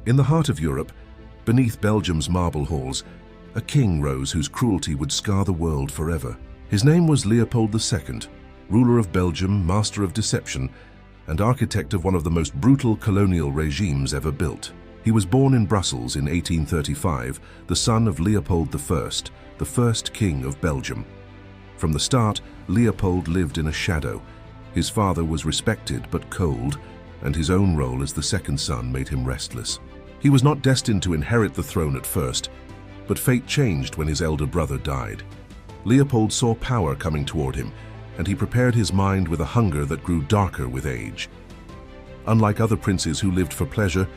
In the heart of Europe, beneath Belgium's marble halls, a king rose whose cruelty would scar the world forever. His name was Leopold II, ruler of Belgium, master of deception, and architect of one of the most brutal colonial regimes ever built. He was born in Brussels in 1835, the son of Leopold I, the first king of Belgium. From the start, Leopold lived in a shadow. His father was respected but cold, and his own role as the second son made him restless. He was not destined to inherit the throne at first, but fate changed when his elder brother died. Leopold saw power coming toward him, and he prepared his mind with a hunger that grew darker with age. Unlike other princes who lived for pleasure,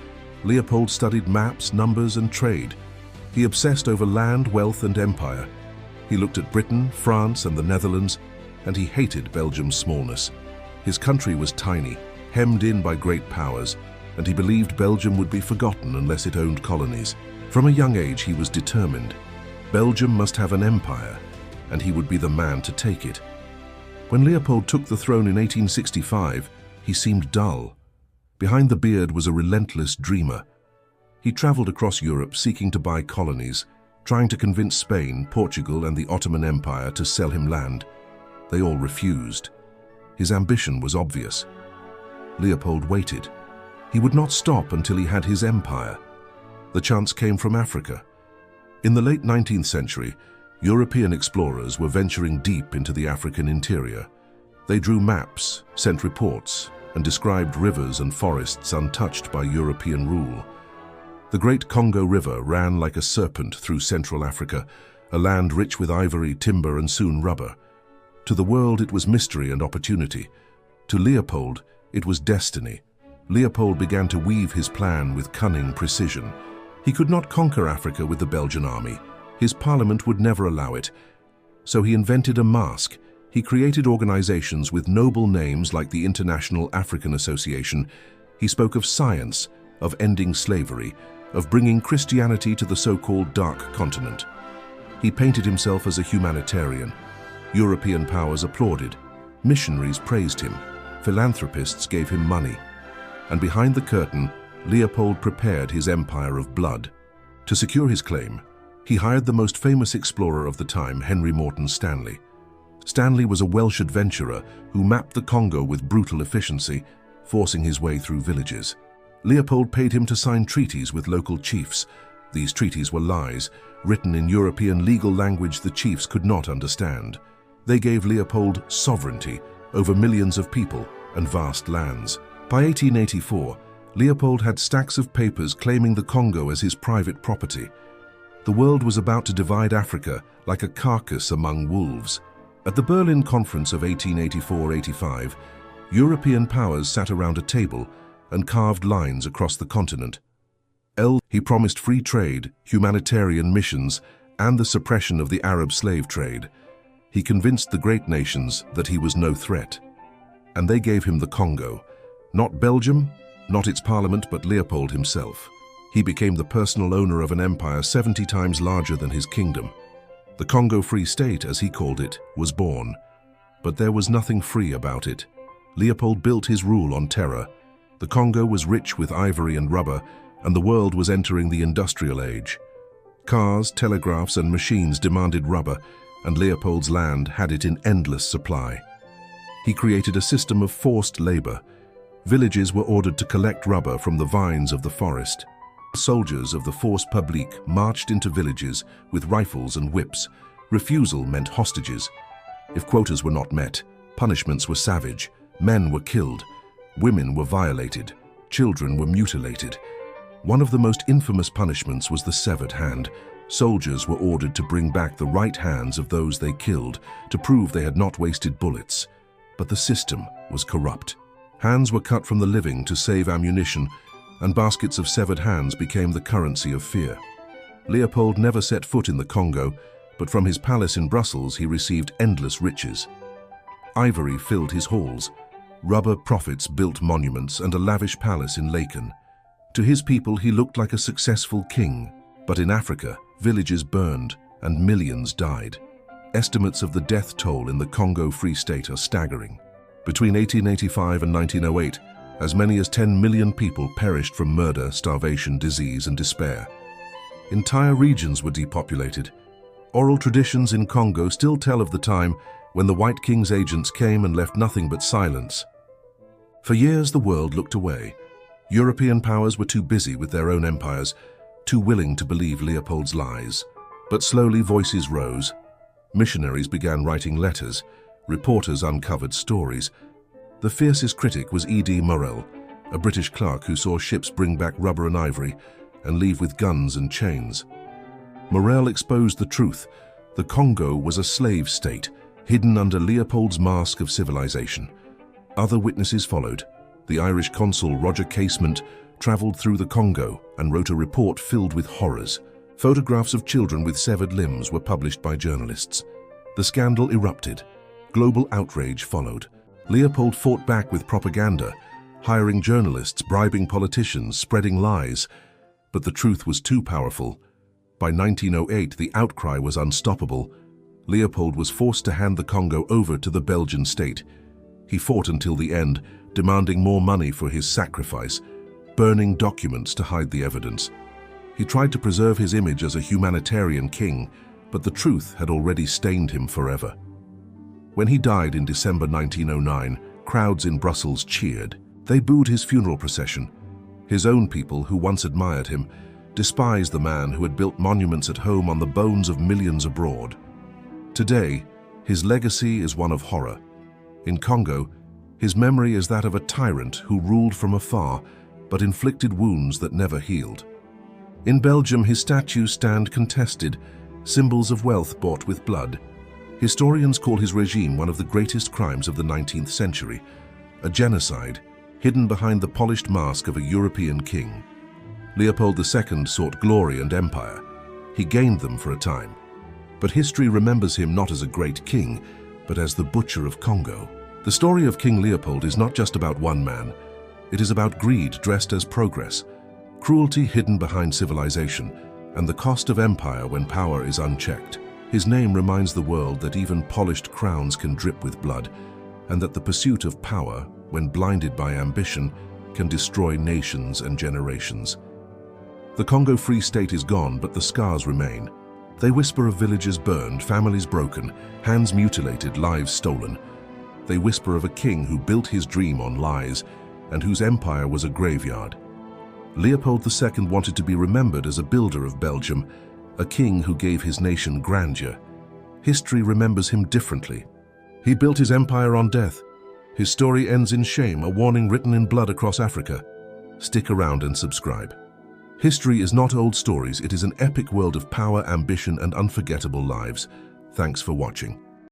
Leopold studied maps, numbers, and trade. He obsessed over land, wealth, and empire. He looked at Britain, France, and the Netherlands, and he hated Belgium's smallness. His country was tiny, hemmed in by great powers, and he believed Belgium would be forgotten unless it owned colonies. From a young age, he was determined. Belgium must have an empire, and he would be the man to take it. When Leopold took the throne in 1865, he seemed dull. Behind the beard was a relentless dreamer. He traveled across Europe seeking to buy colonies, trying to convince Spain, Portugal, and the Ottoman Empire to sell him land. They all refused. His ambition was obvious. Leopold waited. He would not stop until he had his empire. The chance came from Africa. In the late 19th century, European explorers were venturing deep into the African interior. They drew maps, sent reports, and described rivers and forests untouched by European rule. The great Congo River ran like a serpent through Central Africa, a land rich with ivory, timber, and soon rubber. To the world, it was mystery and opportunity. To Leopold, it was destiny. Leopold began to weave his plan with cunning precision. He could not conquer Africa with the Belgian army. His parliament would never allow it. So he invented a mask. He created organizations with noble names like the International African Association. He spoke of science, of ending slavery, of bringing Christianity to the so-called Dark Continent. He painted himself as a humanitarian. European powers applauded. Missionaries praised him. Philanthropists gave him money. And behind the curtain, Leopold prepared his empire of blood. To secure his claim, he hired the most famous explorer of the time, Henry Morton Stanley. Stanley was a Welsh adventurer who mapped the Congo with brutal efficiency, forcing his way through villages. Leopold paid him to sign treaties with local chiefs. These treaties were lies, written in European legal language the chiefs could not understand. They gave Leopold sovereignty over millions of people and vast lands. By 1884, Leopold had stacks of papers claiming the Congo as his private property. The world was about to divide Africa like a carcass among wolves. At the Berlin Conference of 1884-85, European powers sat around a table and carved lines across the continent. He promised free trade, humanitarian missions, and the suppression of the Arab slave trade. He convinced the great nations that he was no threat. And they gave him the Congo. Not Belgium, not its parliament, but Leopold himself. He became the personal owner of an empire 70 times larger than his kingdom. The Congo Free State, as he called it, was born. But there was nothing free about it. Leopold built his rule on terror. The Congo was rich with ivory and rubber, and the world was entering the industrial age. Cars, telegraphs, and machines demanded rubber, and Leopold's land had it in endless supply. He created a system of forced labor. Villages were ordered to collect rubber from the vines of the forest. Soldiers of the Force Publique marched into villages with rifles and whips. Refusal meant hostages. If quotas were not met, punishments were savage. Men were killed. Women were violated. Children were mutilated. One of the most infamous punishments was the severed hand. Soldiers were ordered to bring back the right hands of those they killed to prove they had not wasted bullets. But the system was corrupt. Hands were cut from the living to save ammunition, and baskets of severed hands became the currency of fear. Leopold never set foot in the Congo, but from his palace in Brussels he received endless riches. Ivory filled his halls. Rubber profits built monuments and a lavish palace in Laeken. To his people he looked like a successful king, but in Africa, villages burned and millions died. Estimates of the death toll in the Congo Free State are staggering. Between 1885 and 1908, As many as 10 million people perished from murder, starvation, disease, and despair. Entire regions were depopulated. Oral traditions in Congo still tell of the time when the White King's agents came and left nothing but silence. For years, the world looked away. European powers were too busy with their own empires, too willing to believe Leopold's lies. But slowly voices rose. Missionaries began writing letters. Reporters uncovered stories. The fiercest critic was E.D. Morel, a British clerk who saw ships bring back rubber and ivory and leave with guns and chains. Morel exposed the truth. The Congo was a slave state, hidden under Leopold's mask of civilization. Other witnesses followed. The Irish consul Roger Casement traveled through the Congo and wrote a report filled with horrors. Photographs of children with severed limbs were published by journalists. The scandal erupted. Global outrage followed. Leopold fought back with propaganda, hiring journalists, bribing politicians, spreading lies. But the truth was too powerful. By 1908, the outcry was unstoppable. Leopold was forced to hand the Congo over to the Belgian state. He fought until the end, demanding more money for his sacrifice, burning documents to hide the evidence. He tried to preserve his image as a humanitarian king, but the truth had already stained him forever. When he died in December 1909, crowds in Brussels cheered. They booed his funeral procession. His own people, who once admired him, despised the man who had built monuments at home on the bones of millions abroad. Today, his legacy is one of horror. In Congo, his memory is that of a tyrant who ruled from afar, but inflicted wounds that never healed. In Belgium, his statues stand contested, symbols of wealth bought with blood. Historians call his regime one of the greatest crimes of the 19th century, a genocide hidden behind the polished mask of a European king. Leopold II sought glory and empire. He gained them for a time. But history remembers him not as a great king, but as the butcher of Congo. The story of King Leopold is not just about one man. It is about greed dressed as progress, cruelty hidden behind civilization, and the cost of empire when power is unchecked. His name reminds the world that even polished crowns can drip with blood, and that the pursuit of power, when blinded by ambition, can destroy nations and generations. The Congo Free State is gone, but the scars remain. They whisper of villages burned, families broken, hands mutilated, lives stolen. They whisper of a king who built his dream on lies, and whose empire was a graveyard. Leopold II wanted to be remembered as a builder of Belgium, a king who gave his nation grandeur. History remembers him differently. He built his empire on death. His story ends in shame, a warning written in blood across Africa. Stick around and subscribe. History is not old stories, it is an epic world of power, ambition, and unforgettable lives. Thanks for watching.